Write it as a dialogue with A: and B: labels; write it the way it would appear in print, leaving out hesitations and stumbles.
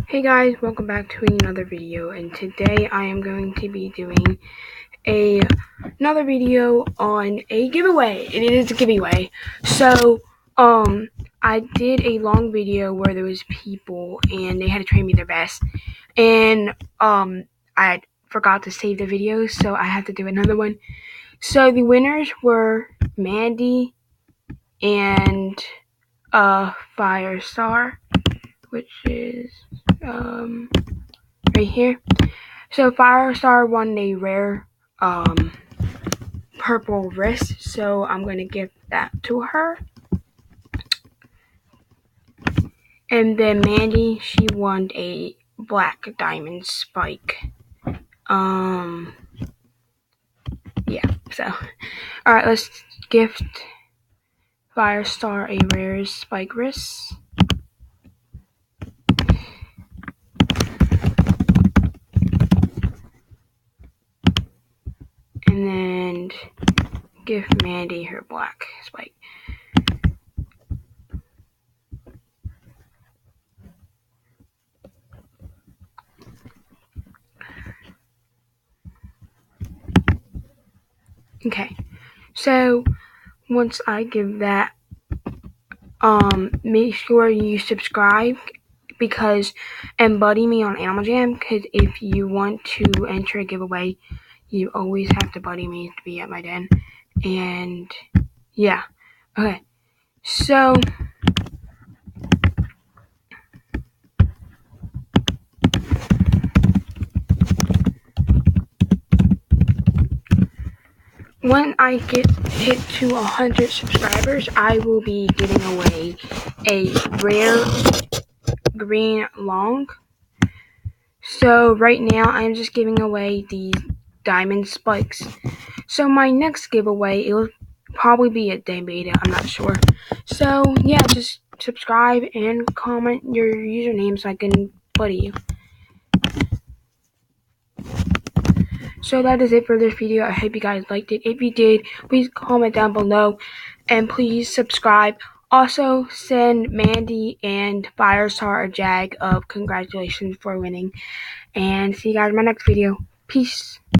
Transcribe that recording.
A: Hey guys, welcome back to another video, and today I am going to be doing another video on a giveaway. It is a giveaway. So, I did a long video where there was people and they had to train me their best, and I forgot to save the video, so I have to do another one. So the winners were Mandy and Firestar, which is right here. So Firestar won a rare purple wrist, so I'm going to give that to her. And then Mandy, she won a black diamond spike. Yeah, so alright, let's gift Firestar a rare spike wrist. And then give Mandy her black spike. Okay, so once I give that, make sure you subscribe and buddy me on Animal Jam, because if you want to enter a giveaway, you always have to buddy me to be at my den. And yeah, okay, so when I hit to 100 subscribers, I will be giving away a rare green long. So right now I'm just giving away the diamond spikes. So my next giveaway, it'll probably be a day beta, I'm not sure. So yeah, just subscribe and comment your username so I can buddy you. So that is it for this video. I hope you guys liked it. If you did, please comment down below and please subscribe. Also, send Mandy and Firestar a jag of congratulations for winning. And see you guys in my next video. Peace.